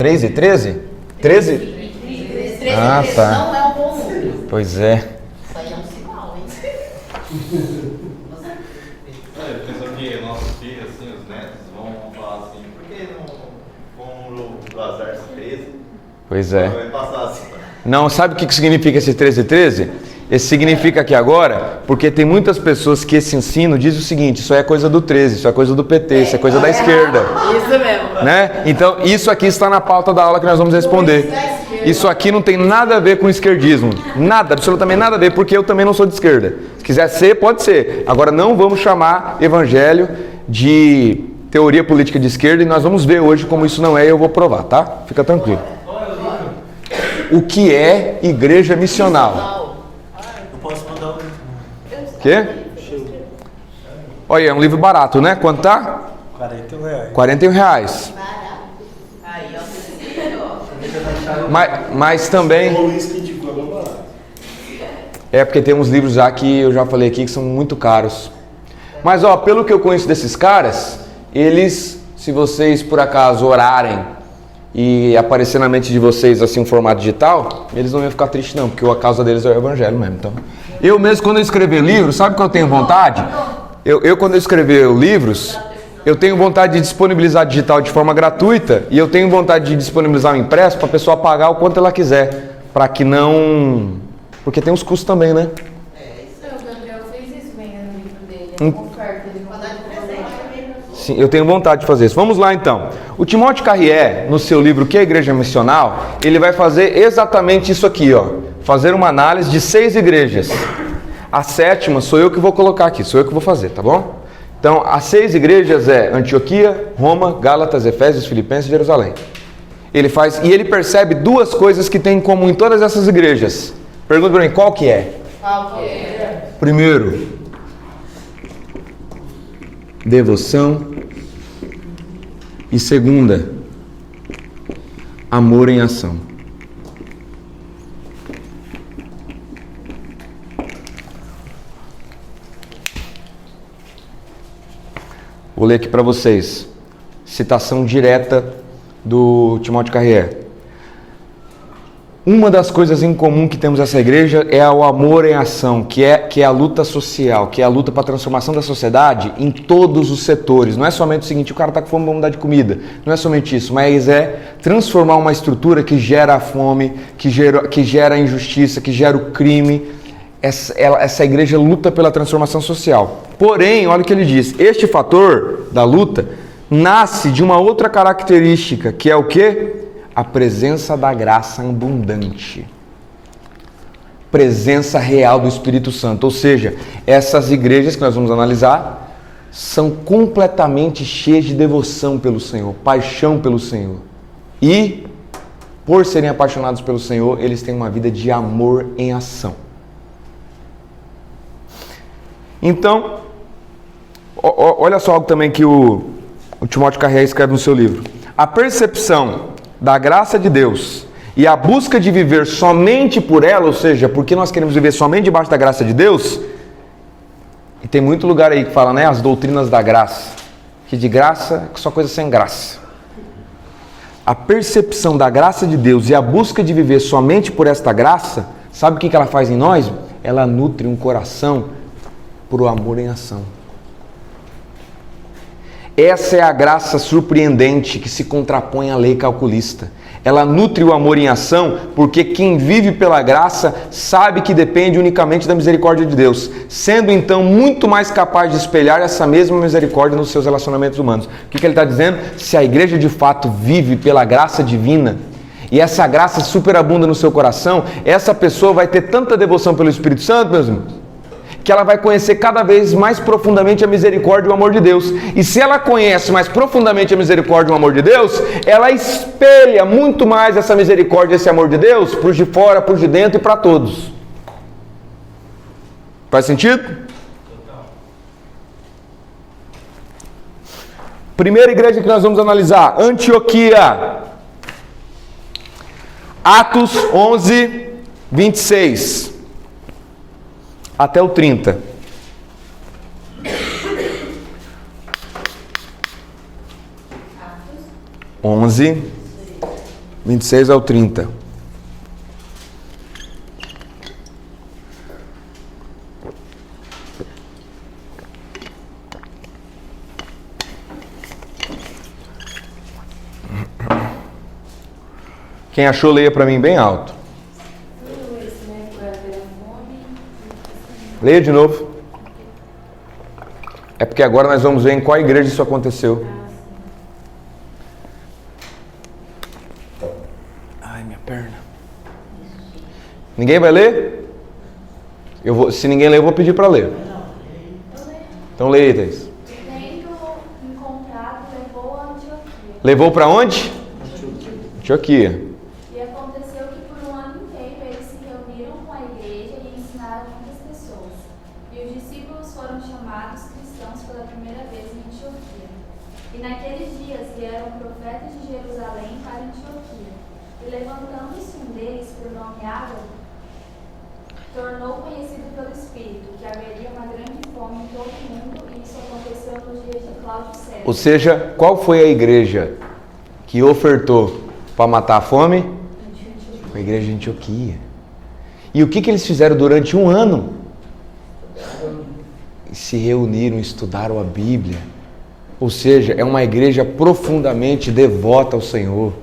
3 e 13? 13? 13 Ah, tá. não é um bom número. Pois é. Isso aí é um sinal, hein? Eu penso que nossos filhos, assim, os netos, vão falar assim, por que não o azar 13? Pois é. Vai passar assim. Não, sabe o que significa esse 13 e 13? Esse significa aqui agora, porque tem muitas pessoas que esse ensino diz o seguinte: isso aí é coisa do 13, isso é coisa do PT, isso é coisa da esquerda. Isso mesmo. Né? Então, isso aqui está na pauta da aula que nós vamos responder. Isso aqui não tem nada a ver com esquerdismo. Nada, absolutamente nada a ver, porque eu também não sou de esquerda. Se quiser ser, pode ser. Agora, não vamos chamar evangelho de teoria política de esquerda, e nós vamos ver hoje como isso não é, e eu vou provar, tá? Fica tranquilo. O que é igreja missional? Eu posso mandar Quê? Olha, é um livro barato, né? Quanto tá? R$41. R$41. Aí, ó. Mas também... O Luiz que indicou, é barato. É porque tem uns livros já que eu já falei aqui que são muito caros. Mas ó, pelo que eu conheço desses caras, eles, se vocês por acaso orarem e aparecer na mente de vocês assim um formato digital, eles não iam ficar tristes não, porque a causa deles é o evangelho mesmo. Então, eu mesmo quando eu escrever livro, sabe o que eu tenho vontade? Eu quando eu escrever livros, eu tenho vontade de disponibilizar digital de forma gratuita, e eu tenho vontade de disponibilizar o impresso para a pessoa pagar o quanto ela quiser, para que não... Porque tem uns custos também, né? O Gabriel fez isso bem no livro dele. É uma oferta, ele mandou de presente. Sim, eu tenho vontade de fazer isso. Vamos lá então. O Timóteo Carrier, no seu livro Que é a Igreja Missional, ele vai fazer exatamente isso aqui, ó. Fazer uma análise de 6 igrejas. A 7ª sou eu que vou colocar aqui, sou eu que vou fazer, tá bom? Então, as 6 igrejas é Antioquia, Roma, Gálatas, Efésios, Filipenses e Jerusalém. Ele faz, e ele percebe 2 coisas que tem em comum em todas essas igrejas. Pergunta para mim, qual que é? Qual que é? Primeiro, devoção. E segunda, amor em ação. Vou ler aqui para vocês. Citação direta do Timóteo Carrier. Uma das coisas em comum que temos nessa igreja é o amor em ação, que é a luta social, que é a luta para a transformação da sociedade em todos os setores. Não é somente o seguinte, o cara está com fome, vamos dar de comida. Não é somente isso, mas é transformar uma estrutura que gera a fome, que gera a injustiça, que gera o crime. Essa igreja luta pela transformação social. Porém, olha o que ele diz, este fator da luta nasce de uma outra característica, que é o quê? A presença da graça abundante. Presença real do Espírito Santo. Ou seja, essas igrejas que nós vamos analisar são completamente cheias de devoção pelo Senhor, paixão pelo Senhor. E, por serem apaixonados pelo Senhor, eles têm uma vida de amor em ação. Então, olha só algo também que o Timóteo Carrier escreve no seu livro. A percepção da graça de Deus e a busca de viver somente por ela, ou seja, porque nós queremos viver somente debaixo da graça de Deus, e tem muito lugar aí que fala, né, as doutrinas da graça, que de graça é só coisa sem graça. A percepção da graça de Deus e a busca de viver somente por esta graça, sabe o que ela faz em nós? Ela nutre um coração por amor em ação. Essa é a graça surpreendente que se contrapõe à lei calculista. Ela nutre o amor em ação, porque quem vive pela graça sabe que depende unicamente da misericórdia de Deus, sendo então muito mais capaz de espelhar essa mesma misericórdia nos seus relacionamentos humanos. O que ele está dizendo? Se a igreja de fato vive pela graça divina, e essa graça superabunda no seu coração, essa pessoa vai ter tanta devoção pelo Espírito Santo, meus irmãos, que ela vai conhecer cada vez mais profundamente a misericórdia e o amor de Deus. E se ela conhece mais profundamente a misericórdia e o amor de Deus, ela espelha muito mais essa misericórdia e esse amor de Deus para os de fora, para os de dentro e para todos. Faz sentido? Primeira igreja que nós vamos analisar, Antioquia. Atos 11, 26. Até o 30. Atos 11, 26 ao 30. Quem achou, leia para mim bem alto. Leia de novo. É porque agora nós vamos ver em qual igreja isso aconteceu. Ai, minha perna. Ninguém vai ler? Se ninguém ler, eu vou pedir para ler. Então leia, Thaís. Tendo encontrado, levou a Antioquia. Levou para onde? Antioquia. E aconteceu que por um ano inteiro eles se reuniram com a igreja e ensinaram muitas pessoas. E os discípulos foram chamados cristãos pela primeira vez em Antioquia. E naqueles dias vieram profetas de Jerusalém para Antioquia. E levantando-se um deles, por nome Ágabo, tornou conhecido pelo Espírito que haveria uma grande fome em todo o mundo, e isso aconteceu nos dias de Cláudio César. Ou seja, qual foi a igreja que ofertou para matar a fome? A igreja de Antioquia. E o que eles fizeram durante um ano? Se reuniram, estudaram a Bíblia. Ou seja, é uma igreja profundamente devota ao Senhor,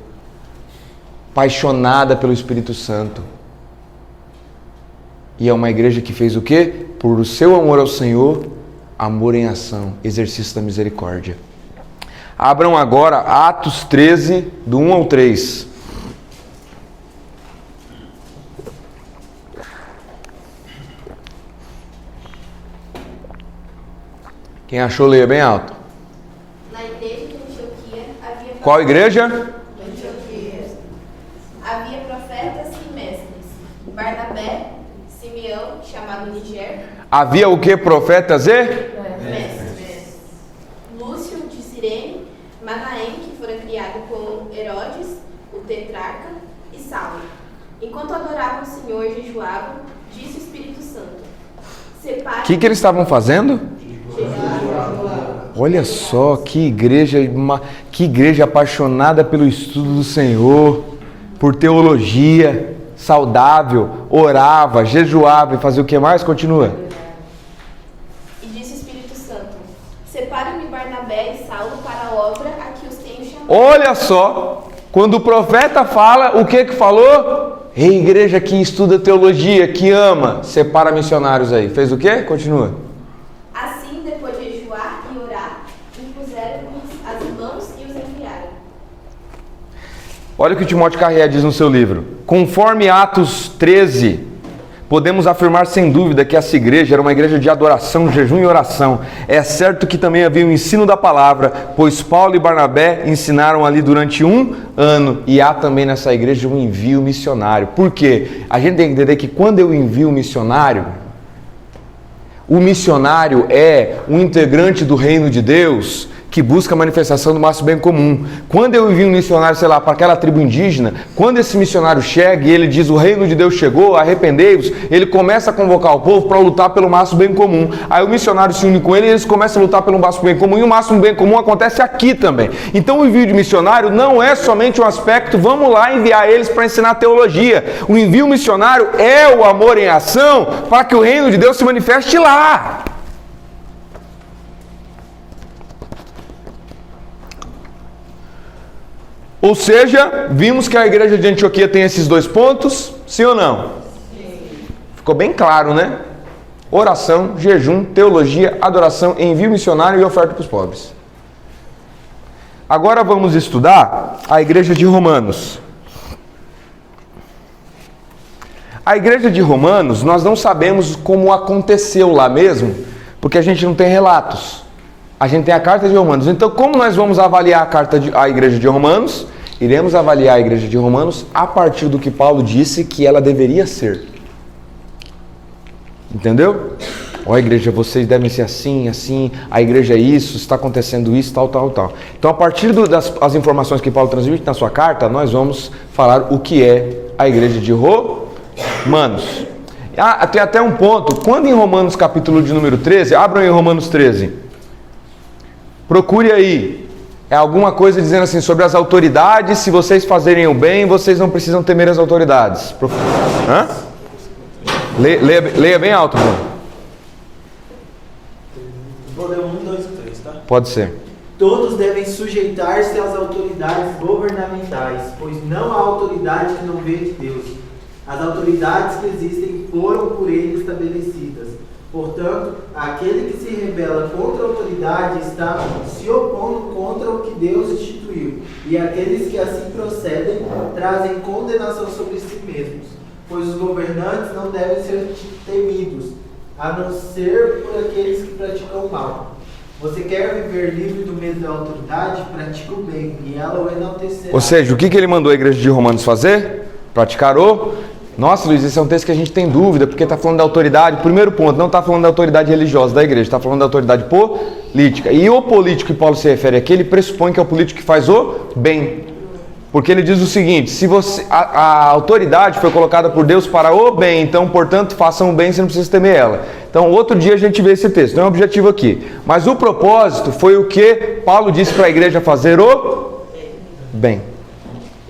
apaixonada pelo Espírito Santo. E é uma igreja que fez o quê? Por o seu amor ao Senhor, amor em ação, exercício da misericórdia. Abram agora Atos 13, do 1 ao 3. Quem achou, leia bem alto. Na igreja de Antioquia havia... Qual igreja? Antioquia. Havia profetas e mestres. Barnabé, Simeão, chamado Niger, Havia o que? Profetas e? mestres. Lúcio de Cirene, Manaém, que fora criado com Herodes, o tetrarca, e Saulo. Enquanto adoravam o Senhor e jejuavam, disse o Espírito Santo: O que eles estavam fazendo? Olha só, que igreja apaixonada pelo estudo do Senhor, por teologia, saudável, orava, jejuava e fazia o que mais? Continua. E disse o Espírito Santo: separe-me Barnabé e Saulo para a obra a que os tenho chamado. Olha só, quando o profeta fala, o que falou? Ei, igreja que estuda teologia, que ama, separa missionários aí. Fez o quê? Continua. Assim, depois de jejuar e orar, impuseram-lhes as mãos e os enviaram. Olha o que Timóteo Carrié diz no seu livro. Conforme Atos 13, podemos afirmar sem dúvida que essa igreja era uma igreja de adoração, jejum e oração. É certo que também havia o ensino da palavra, pois Paulo e Barnabé ensinaram ali durante um ano. E há também nessa igreja um envio missionário. Por quê? A gente tem que entender que quando eu envio um missionário, o missionário é um integrante do reino de Deus que busca a manifestação do máximo bem comum. Quando eu envio um missionário, sei lá, para aquela tribo indígena, quando esse missionário chega e ele diz o reino de Deus chegou, arrependei-vos, ele começa a convocar o povo para lutar pelo máximo bem comum. Aí o missionário se une com ele e eles começam a lutar pelo máximo bem comum, e o máximo bem comum acontece aqui também. Então o envio de missionário não é somente um aspecto, vamos lá enviar eles para ensinar teologia. O envio missionário é o amor em ação para que o reino de Deus se manifeste lá. Ou seja, vimos que a igreja de Antioquia tem esses dois pontos, sim ou não? Sim. Ficou bem claro, né? Oração, jejum, teologia, adoração, envio missionário e oferta para os pobres. Agora vamos estudar a igreja de Romanos. A igreja de Romanos, nós não sabemos como aconteceu lá mesmo, porque a gente não tem relatos. A gente tem a carta de Romanos. Então, como nós vamos avaliar a igreja de Romanos? Iremos avaliar a igreja de Romanos a partir do que Paulo disse que ela deveria ser. Entendeu? Ó, igreja, vocês devem ser assim, assim, a igreja é isso, está acontecendo isso, tal, tal, tal. Então, a partir das informações que Paulo transmite na sua carta, nós vamos falar o que é a igreja de Romanos. Tem até um ponto, quando em Romanos capítulo de número 13, abram em Romanos 13, procure aí, É alguma coisa dizendo assim, sobre as autoridades, se vocês fazerem o bem, vocês não precisam temer as autoridades. Hã? Leia bem alto, Bruno. Vou ler 1, 2 e 3, tá? Pode ser. Todos devem sujeitar-se às autoridades governamentais, pois não há autoridade que não veio de Deus. As autoridades que existem foram por ele estabelecidas. Portanto, aquele que se rebela contra a autoridade está se opondo contra o que Deus instituiu. E aqueles que assim procedem trazem condenação sobre si mesmos, pois os governantes não devem ser temidos, a não ser por aqueles que praticam o mal. Você quer viver livre do medo da autoridade? Pratique o bem, e ela o enaltecerá. Ou seja, o que ele mandou a igreja de Romanos fazer? Praticar o... Nossa, Luiz, esse é um texto que a gente tem dúvida, porque está falando da autoridade. Primeiro ponto, não está falando da autoridade religiosa da igreja, está falando da autoridade política. E o político que Paulo se refere aqui, ele pressupõe que é o político que faz o bem. Porque ele diz o seguinte, se você, a autoridade foi colocada por Deus para o bem, então, portanto, façam o bem, você não precisa temer ela. Então, outro dia a gente vê esse texto, não é o objetivo aqui. Mas o propósito foi o que Paulo disse para a igreja fazer o bem.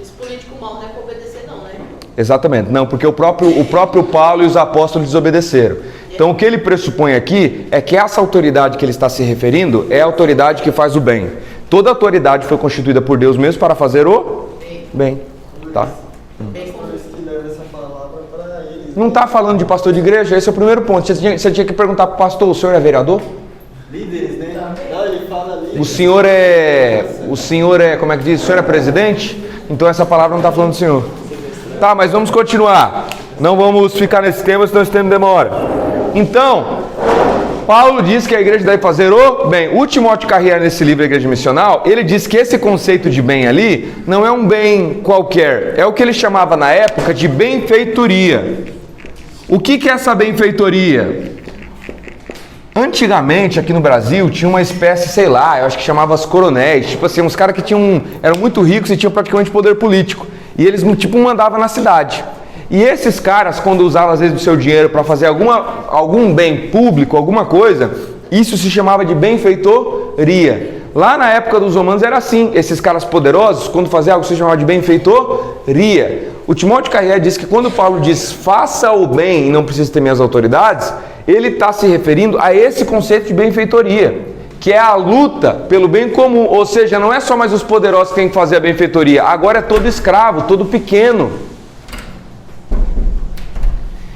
Esse político mal não é para obedecer não, né? Exatamente, não, porque o próprio Paulo e os apóstolos desobedeceram. Então, o que ele pressupõe aqui é que essa autoridade que ele está se referindo é a autoridade que faz o bem. Toda autoridade foi constituída por Deus mesmo para fazer o bem, tá? Não está falando de pastor de igreja? Esse é o primeiro ponto. Você tinha que perguntar para o pastor, o senhor é vereador? Líderes, né? Não, ele fala líderes. O senhor é, como é que diz? O senhor é presidente? Então essa palavra não está falando do senhor. Tá, mas vamos continuar. Não vamos ficar nesse tema, senão esse tema demora. Então, Paulo diz que a igreja deve fazer o bem. O Timóteo Carrière, nesse livro, A Igreja Missional, ele diz que esse conceito de bem ali não é um bem qualquer. É o que ele chamava na época de benfeitoria. O que é essa benfeitoria? Antigamente, aqui no Brasil, tinha uma espécie, sei lá, eu acho que chamava as coronéis. Tipo assim, uns caras que eram muito ricos e tinham praticamente poder político. E eles, tipo, mandavam na cidade. E esses caras, quando usavam às vezes o seu dinheiro para fazer algum bem público, alguma coisa, isso se chamava de benfeitoria. Lá na época dos romanos era assim, esses caras poderosos, quando faziam algo, se chamava de benfeitoria. O Timóteo Carrière diz que quando Paulo diz faça o bem e não precisa temer as autoridades, ele está se referindo a esse conceito de benfeitoria, que é a luta pelo bem comum, ou seja, não é só mais os poderosos que têm que fazer a benfeitoria, agora é todo escravo, todo pequeno.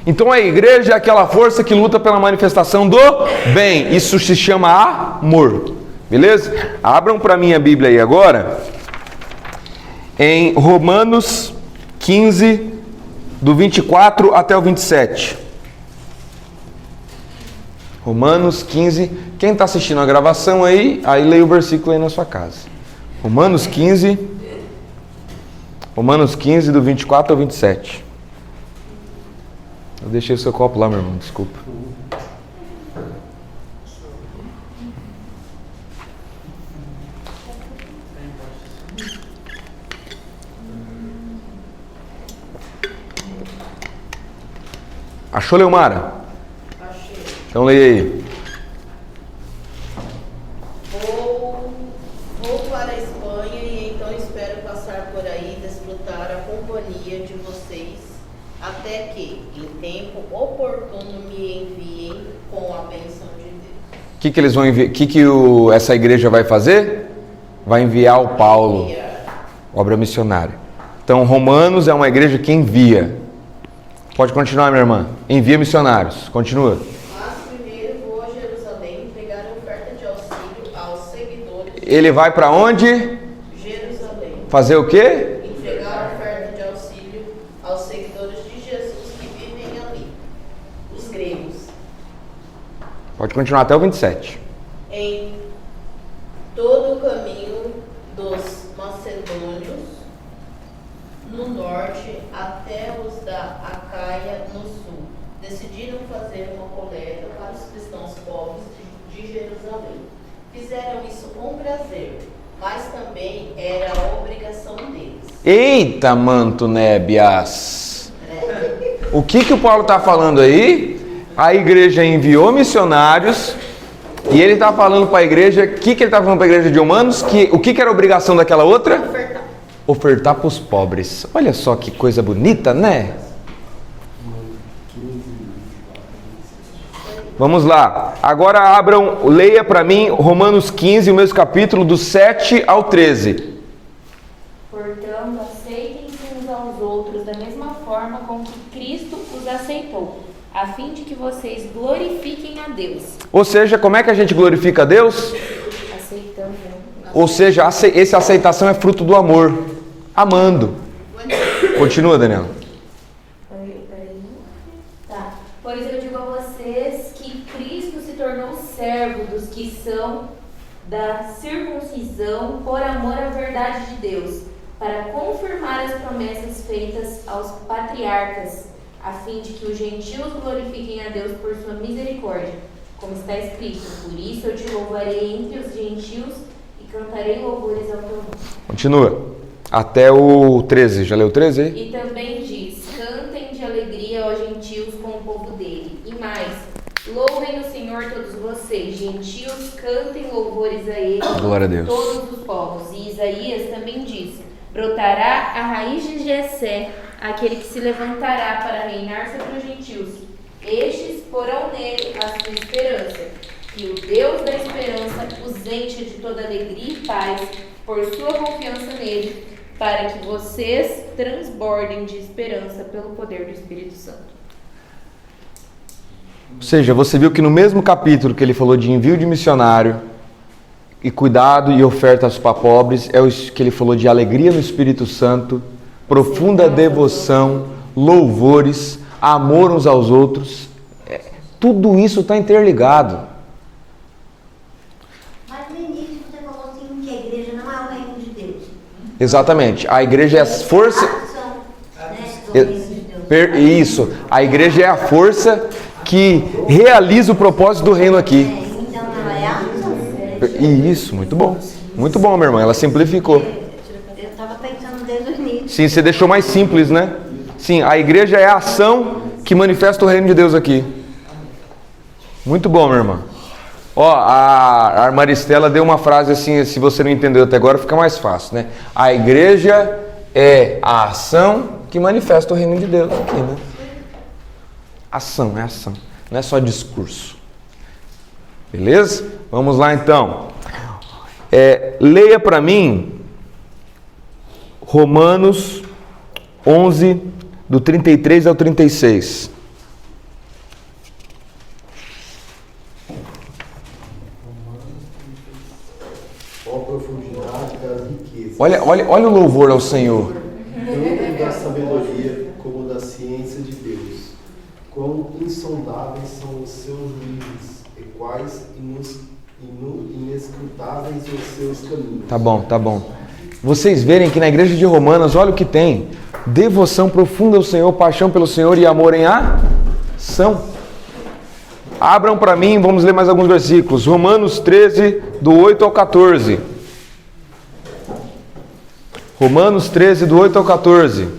Então a igreja é aquela força que luta pela manifestação do bem. Isso se chama amor. Beleza? Abram para mim a Bíblia aí agora. Em Romanos 15, do 24 até o 27. Romanos 15. Quem está assistindo a gravação aí leia o versículo aí na sua casa. Romanos 15, do 24 ao 27. Eu deixei o seu copo lá, meu irmão, desculpa. Achou, Leomara? Achei. Então leia aí. Vou para a Espanha e então espero passar por aí e desfrutar a companhia de vocês até que, em tempo oportuno, me enviem com a bênção de Deus. O que eles vão enviar? Essa igreja vai fazer? Vai enviar o Paulo, obra missionária. Então, Romanos é uma igreja que envia. Pode continuar, minha irmã. Envia missionários. Continua. Mas primeiro vou a Jerusalém entregar a oferta de auxílio aos seguidores. Ele vai para onde? Jerusalém. Fazer o quê? Entregar a oferta de auxílio aos seguidores de Jesus que vivem ali, os gregos. Pode continuar até o 27. Em todo o caminho dos macedônios, no norte até os da Acaia no sul, decidiram fazer uma coleta para os cristãos pobres de Jerusalém. Fizeram isso com prazer, mas também era a obrigação deles. Eita, manto nébias! O que o Paulo está falando aí? A igreja enviou missionários E ele está falando para a igreja, o que ele está falando para a igreja de Romanos? O que era a obrigação daquela outra? Ofertar. Ofertar para os pobres. Olha só que coisa bonita, né? Vamos lá. Agora abram, leia para mim Romanos 15, o mesmo capítulo, do 7 ao 13. Portanto, aceitem-se uns aos outros da mesma forma com que Cristo os aceitou, a fim de que vocês glorifiquem a Deus. Ou seja, como é que a gente glorifica a Deus? Aceitando. Ou seja, essa aceitação é fruto do amor. Amando. Continua, Daniela. Tá. Pois eu digo a vocês que Cristo se tornou servo dos que são da circuncisão por amor à verdade de Deus, para confirmar as promessas feitas aos patriarcas, a fim de que os gentios glorifiquem a Deus por sua misericórdia, como está escrito: por isso eu te louvarei entre os gentios e cantarei louvores ao teu nome. Continua. Até o 13. Já leu o 13 aí? E também diz: cantem de alegria, ó gentios, com o povo dele. E mais: louvem o Senhor todos vocês, gentios, cantem louvores a ele, Glória a Deus. todos os povos. E Isaías também diz: brotará a raiz de Jessé, aquele que se levantará para reinar sobre os gentios. Estes porão nele a sua esperança, que o Deus da esperança os enche de toda alegria e paz por sua confiança nele, para que vocês transbordem de esperança pelo poder do Espírito Santo. Ou seja, você viu que no mesmo capítulo que ele falou de envio de missionário e cuidado e ofertas para pobres, é o que ele falou de alegria no Espírito Santo, profunda devoção, louvores, amor uns aos outros. Tudo isso está interligado. Mas no início você falou assim que a igreja não é o reino de Deus. Exatamente. A igreja é a força... Do reino de Deus. Isso. A igreja é a força que realiza o propósito do reino aqui. Então ela é a ação. Isso, muito bom. Muito bom, minha irmã. Ela simplificou. Eu estava pensando desde o início. Sim, você deixou mais simples, né? Sim, a igreja é a ação que manifesta o reino de Deus aqui. Muito bom, minha irmã. Ó, a Maristela deu uma frase assim, se você não entendeu até agora, fica mais fácil, né? A igreja é a ação que manifesta o reino de Deus aqui, né? Ação, é ação. Não é só discurso. Beleza? Vamos lá então. Leia para mim Romanos 11, do 33 ao 36. Ó profundidade das riquezas. Olha o louvor ao Senhor. Tanto da sabedoria como da ciência de Deus. Quão insondáveis são os seus juízes, e quais inescrutáveis os seus caminhos. Tá bom. Vocês verem que na igreja de Romanos, olha o que tem: devoção profunda ao Senhor, paixão pelo Senhor e amor em ação. Abram para mim, vamos ler mais alguns versículos. Romanos 13, do 8 ao 14. Romanos 13, do 8 ao 14. Não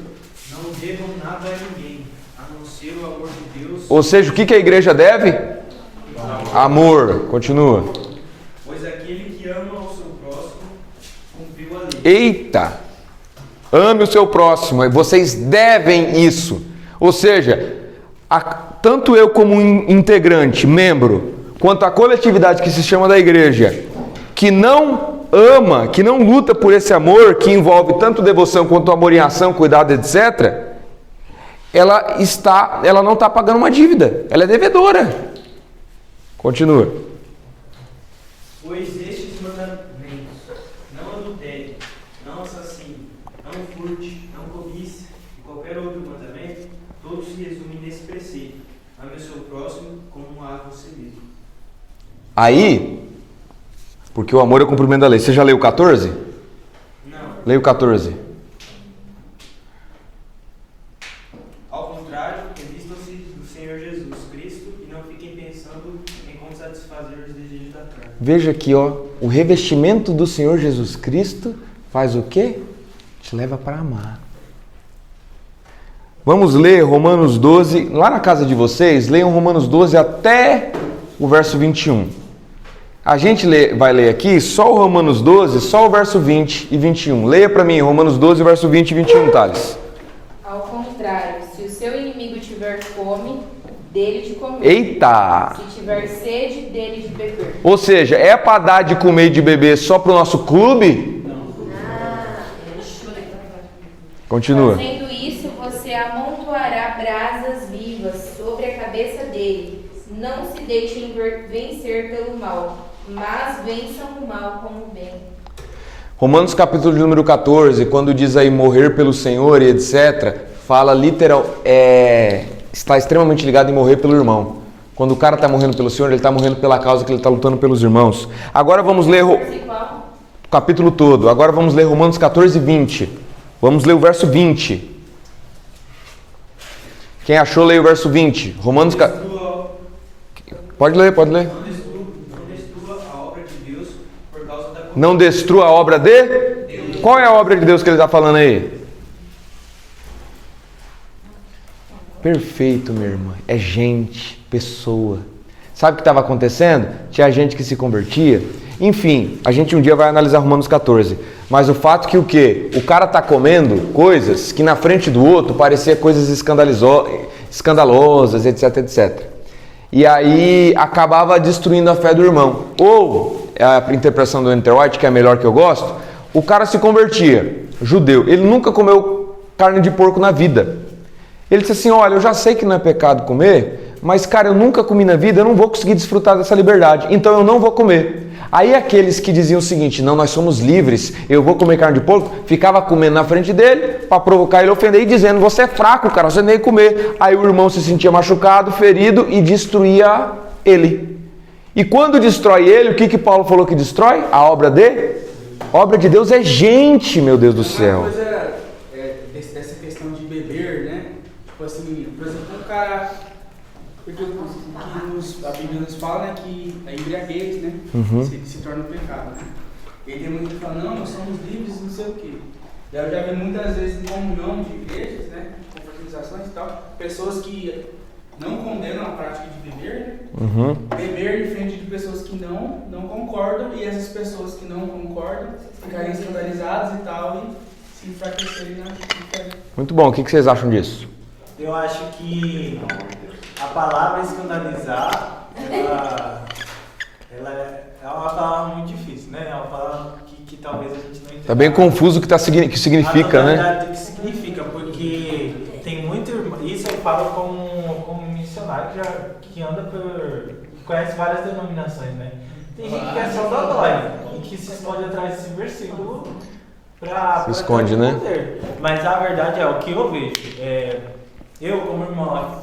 devam nada a ninguém, a não ser o amor de Deus. Ou seja, o que a igreja deve? Amor. Continua. Pois aquele que ama ao seu próximo cumpriu a lei. Eita! Ame o seu próximo. Vocês devem isso. Ou seja, tanto eu como integrante, membro, quanto a coletividade que se chama da igreja, que não ama, que não luta por esse amor, que envolve tanto devoção quanto amor em ação, cuidado, etc., ela não está pagando uma dívida, ela é devedora. Continua. Pois estes mandamentos: não adultere, não assassine, não furte, não cobice, e qualquer outro mandamento, todos se resumem nesse preceito: ame o seu próximo como a você mesmo. Aí, porque o amor é o cumprimento da lei. Você já leu o 14? Não. Leia o 14. Ao contrário, revistam-se do Senhor Jesus Cristo e não fiquem pensando em como satisfazer os desejos da carne. Veja aqui, ó, o revestimento do Senhor Jesus Cristo faz o quê? Te leva para amar. Vamos ler Romanos 12, lá na casa de vocês, leiam Romanos 12 até o verso 21. A gente vai ler aqui só o Romanos 12, só o verso 20 e 21. Leia para mim, Romanos 12, verso 20 e 21, Thales. Ao contrário, se o seu inimigo tiver fome, dele de comer. Eita! Se tiver sede, dele de beber. Ou seja, é para dar de comer e de beber só para o nosso clube? Continua. Fazendo isso, você amontoará brasas vivas sobre a cabeça dele. Não se deixem vencer pelo mal, mas vençam o mal com o bem. Romanos capítulo de número 14, quando diz aí morrer pelo Senhor e etc., fala literal, está extremamente ligado em morrer pelo irmão. Quando o cara está morrendo pelo Senhor, ele está morrendo pela causa que ele está lutando pelos irmãos. Agora vamos ler o capítulo todo. Agora vamos ler Romanos 14, 20. Vamos ler o verso 20. Quem achou, leia o verso 20. Romanos... Pode ler, pode ler. Não destrua a obra de Deus por causa da... Não destrua a obra de Deus. Qual é a obra de Deus que ele está falando aí? Perfeito, minha irmã. É gente, pessoa. Sabe o que estava acontecendo? Tinha gente que se convertia. Enfim, a gente um dia vai analisar Romanos 14. Mas o fato que o quê? O cara está comendo coisas que na frente do outro parecia coisas escandalosas, etc, etc. E aí acabava destruindo a fé do irmão. Ou, a interpretação do Enter White, que é a melhor que eu gosto, o cara se convertia, judeu. Ele nunca comeu carne de porco na vida. Ele disse assim, olha, eu já sei que não é pecado comer, mas cara, eu nunca comi na vida, eu não vou conseguir desfrutar dessa liberdade, então eu não vou comer. Aí aqueles que diziam o seguinte, não, nós somos livres, eu vou comer carne de porco, ficava comendo na frente dele para provocar ele, ofender e dizendo, você é fraco, cara, você nem comer. Aí o irmão se sentia machucado, ferido e destruía ele. E quando destrói ele, o que Paulo falou que destrói? A obra de Deus é gente, meu Deus do céu. Uma coisa dessa questão de beber, né? Tipo assim, por exemplo, um cara... Porque a Bíblia nos fala, né, que a embriaguez, né, se torna um pecado, né? E tem muito que fala, não, nós somos livres, não sei o quê. E eu já vi muitas vezes em comunhão de igrejas, né, confraternizações e tal, pessoas que não condenam a prática de beber, né? Beber em frente de pessoas que não concordam, e essas pessoas que não concordam ficarem escandalizadas e tal, e se enfraquecerem na fé. Muito bom, o que vocês acham disso? Eu acho que a palavra escandalizar, ela é uma palavra muito difícil, né? É uma palavra que talvez a gente não entenda. Tá bem confuso o que significa, né? O que significa, porque tem muito... Isso eu falo como missionário que anda que conhece várias denominações, né? Tem gente que é só dodói e que se esconde atrás desse versículo para se esconde, né? Mas a verdade é o que eu vejo. Eu,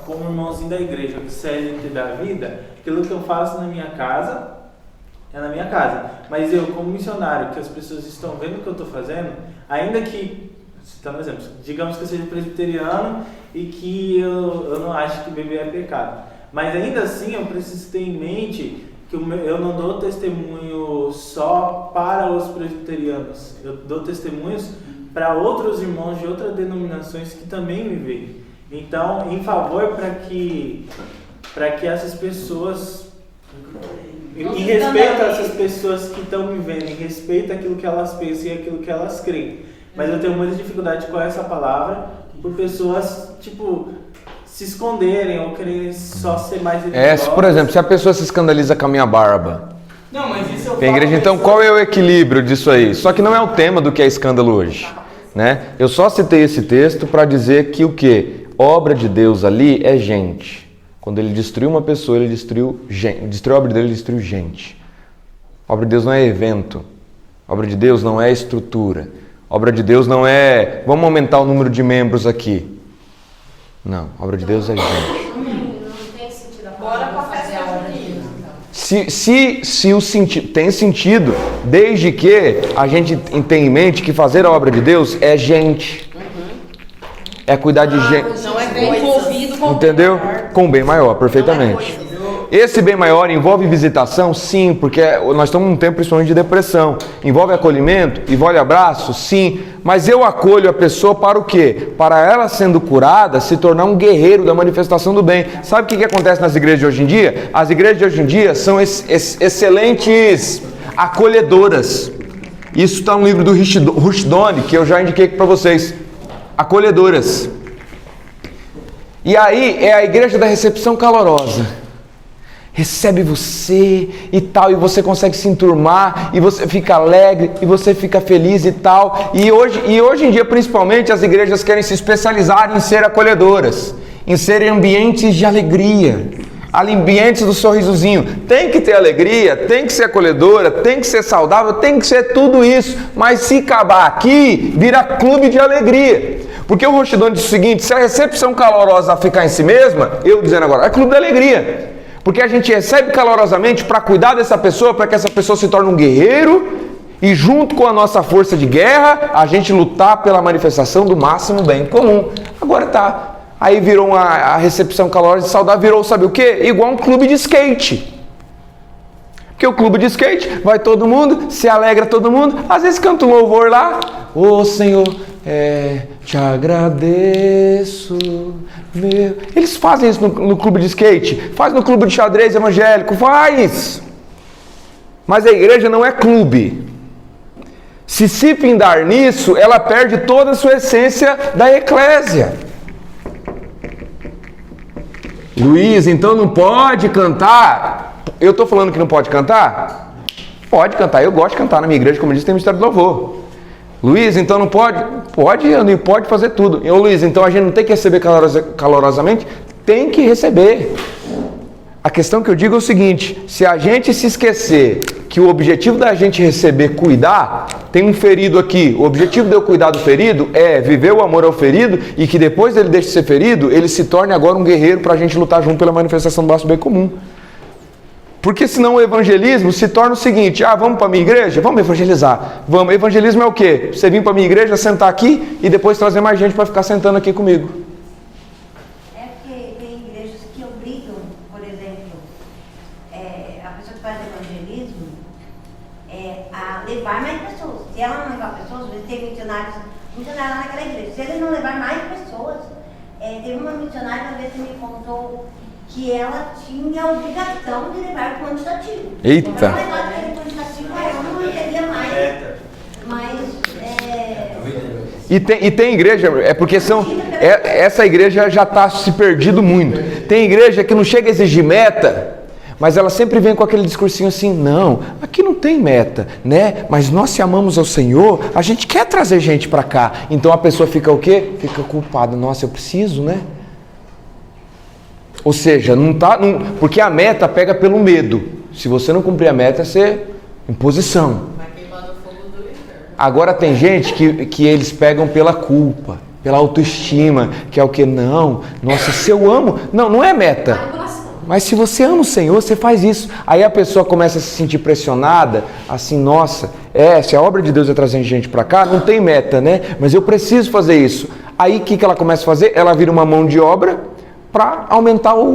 como irmãozinho da igreja, que CLT da vida, aquilo que eu faço na minha casa, é na minha casa. Mas eu, como missionário, que as pessoas estão vendo o que eu estou fazendo, ainda que, citando um exemplo, digamos que eu seja presbiteriano e que eu não acho que beber é pecado. Mas ainda assim, eu preciso ter em mente que eu não dou testemunho só para os presbiterianos. Eu dou testemunhos para outros irmãos de outras denominações que também me veem. Então, em favor para que essas pessoas, em respeito a essas pessoas que estão me vendo, em respeito àquilo que elas pensam e aquilo que elas creem. Mas eu tenho muita dificuldade com essa palavra por pessoas, tipo, se esconderem ou quererem só ser mais religiosas. Por exemplo, se a pessoa se escandaliza com a minha barba. Não, mas isso eu Tem igreja, então qual é o equilíbrio disso aí? Só que não é o tema do que é escândalo hoje, né? Eu só citei esse texto para dizer que o quê? Obra de Deus ali é gente. Quando ele destruiu uma pessoa, ele destruiu gente. Destruiu a obra dele, ele destruiu gente. A obra de Deus não é evento. A obra de Deus não é estrutura. A obra de Deus não é, vamos aumentar o número de membros aqui. Não, a obra de Deus é gente. Não tem sentido a palavra fazer a obra de Deus. Se o sentido tem sentido, desde que a gente tenha em mente que fazer a obra de Deus é gente. É cuidar de gente. Não é envolvido com entendeu? Com o bem maior, perfeitamente. esse bem maior envolve visitação? Sim, porque nós estamos num tempo principalmente de depressão. Envolve acolhimento? Envolve abraço? Sim. Mas eu acolho a pessoa para o quê? Para ela, sendo curada, se tornar um guerreiro da manifestação do bem. Sabe o que acontece nas igrejas de hoje em dia? As igrejas de hoje em dia são excelentes acolhedoras. Isso está no livro do Rushdoni, que eu já indiquei para vocês. Acolhedoras. E aí é a igreja da recepção calorosa. Recebe você e tal, e você consegue se enturmar, e você fica alegre, e você fica feliz e tal. E hoje em dia, principalmente, as igrejas querem se especializar em ser acolhedoras, em serem ambientes de alegria, ambientes do sorrisozinho. Tem que ter alegria, tem que ser acolhedora, tem que ser saudável, tem que ser tudo isso. Mas se acabar aqui, vira clube de alegria. Porque o Rushdoni diz o seguinte: se a recepção calorosa ficar em si mesma, eu dizendo agora, é clube da alegria. Porque a gente recebe calorosamente para cuidar dessa pessoa, para que essa pessoa se torne um guerreiro, e junto com a nossa força de guerra, a gente lutar pela manifestação do máximo bem comum. Agora tá. Aí virou a recepção calorosa e saudável, virou, sabe o quê? Igual um clube de skate. Porque o clube de skate, vai todo mundo, se alegra todo mundo, às vezes canta um louvor lá, ô Senhor, te agradeço, meu... Eles fazem isso no clube de skate, faz no clube de xadrez evangélico, faz! Mas a igreja não é clube. Se findar nisso, ela perde toda a sua essência da eclésia. Luiz, então não pode cantar? Eu estou falando que não pode cantar? Pode cantar, eu gosto de cantar na minha igreja, como eu disse, tem ministério de louvor. Luiz, então não pode? Pode fazer tudo. Luiz, então a gente não tem que receber calorosamente? Tem que receber. A questão que eu digo é o seguinte: se a gente se esquecer que o objetivo da gente receber, cuidar, tem um ferido aqui. O objetivo de eu cuidar do ferido é viver o amor ao ferido, e que depois ele deixe de ser ferido, ele se torne agora um guerreiro para a gente lutar junto pela manifestação do nosso bem comum. Porque senão o evangelismo se torna o seguinte: vamos para a minha igreja? Vamos evangelizar. Vamos. Evangelismo é o quê? Você vir para a minha igreja, sentar aqui e depois trazer mais gente para ficar sentando aqui comigo. É porque tem igrejas que obrigam, por exemplo, a pessoa que faz evangelismo a levar mais pessoas. Se ela não levar pessoas, às vezes tem missionários naquela igreja. Se ele não levar mais pessoas, teve uma missionária uma vez que me contou que ela tinha a obrigação de levar o quantitativo. Eita! Então, aquele quantitativo, ela não teria mais E tem igreja, é porque essa igreja já está se perdido muito. Tem igreja que não chega a exigir meta, mas ela sempre vem com aquele discursinho assim: não, aqui não tem meta, né? Mas nós, se amamos ao Senhor, a gente quer trazer gente para cá. Então a pessoa fica o quê? Fica culpada. Nossa, eu preciso, né? Ou seja, porque a meta pega pelo medo. Se você não cumprir a meta, você imposição. Agora tem gente que eles pegam pela culpa, pela autoestima, que é o que? Não, nossa, se eu amo... Não é meta. Mas se você ama o Senhor, você faz isso. Aí a pessoa começa a se sentir pressionada, assim, nossa, se a obra de Deus é trazer gente para cá, não tem meta, né? Mas eu preciso fazer isso. Aí o que ela começa a fazer? Ela vira uma mão de obra para aumentar o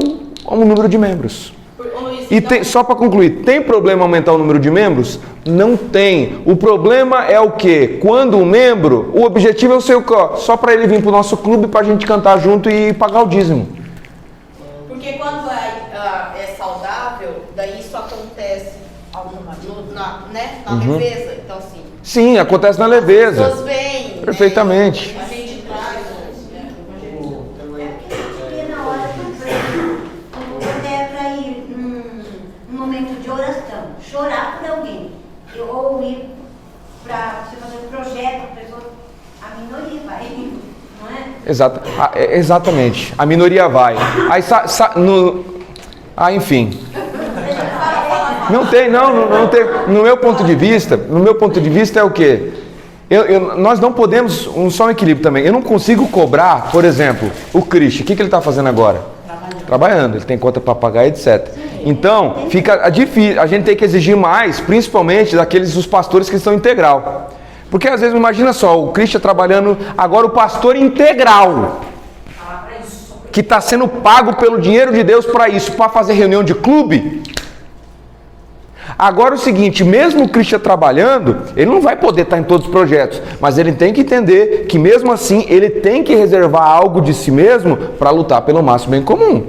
número de membros. E só para concluir, tem problema aumentar o número de membros? Não tem. O problema é o quê? Quando o membro, o objetivo é o seu só para ele vir para o nosso clube, para a gente cantar junto e pagar o dízimo. Porque quando é saudável, daí isso acontece na leveza. Então, assim, sim, acontece na leveza. As pessoas vêm. Perfeitamente. A gente traz. Chorar por alguém, ou ir para você fazer um projeto, a minoria vai, não é? Exatamente, a minoria vai. Aí, enfim. Não tem. No meu ponto de vista é o quê? Nós não podemos, só um equilíbrio também. Eu não consigo cobrar, por exemplo, o Cristo. O que ele está fazendo agora? Trabalhando, ele tem conta para pagar, etc. Então, fica difícil, a gente tem que exigir mais, principalmente dos pastores que estão integral. Porque às vezes, imagina só, o Cristian trabalhando, agora o pastor integral. que está sendo pago pelo dinheiro de Deus para isso, para fazer reunião de clube. Agora o seguinte, mesmo o Christian trabalhando, ele não vai poder estar em todos os projetos, mas ele tem que entender que mesmo assim ele tem que reservar algo de si mesmo para lutar pelo máximo bem comum.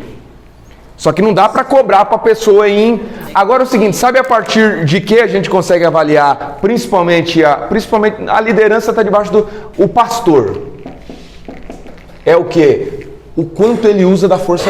Só que não dá para cobrar para a pessoa ir. Agora o seguinte, sabe a partir de que a gente consegue avaliar principalmente a liderança está debaixo do o pastor? É o quê? O quanto ele usa da força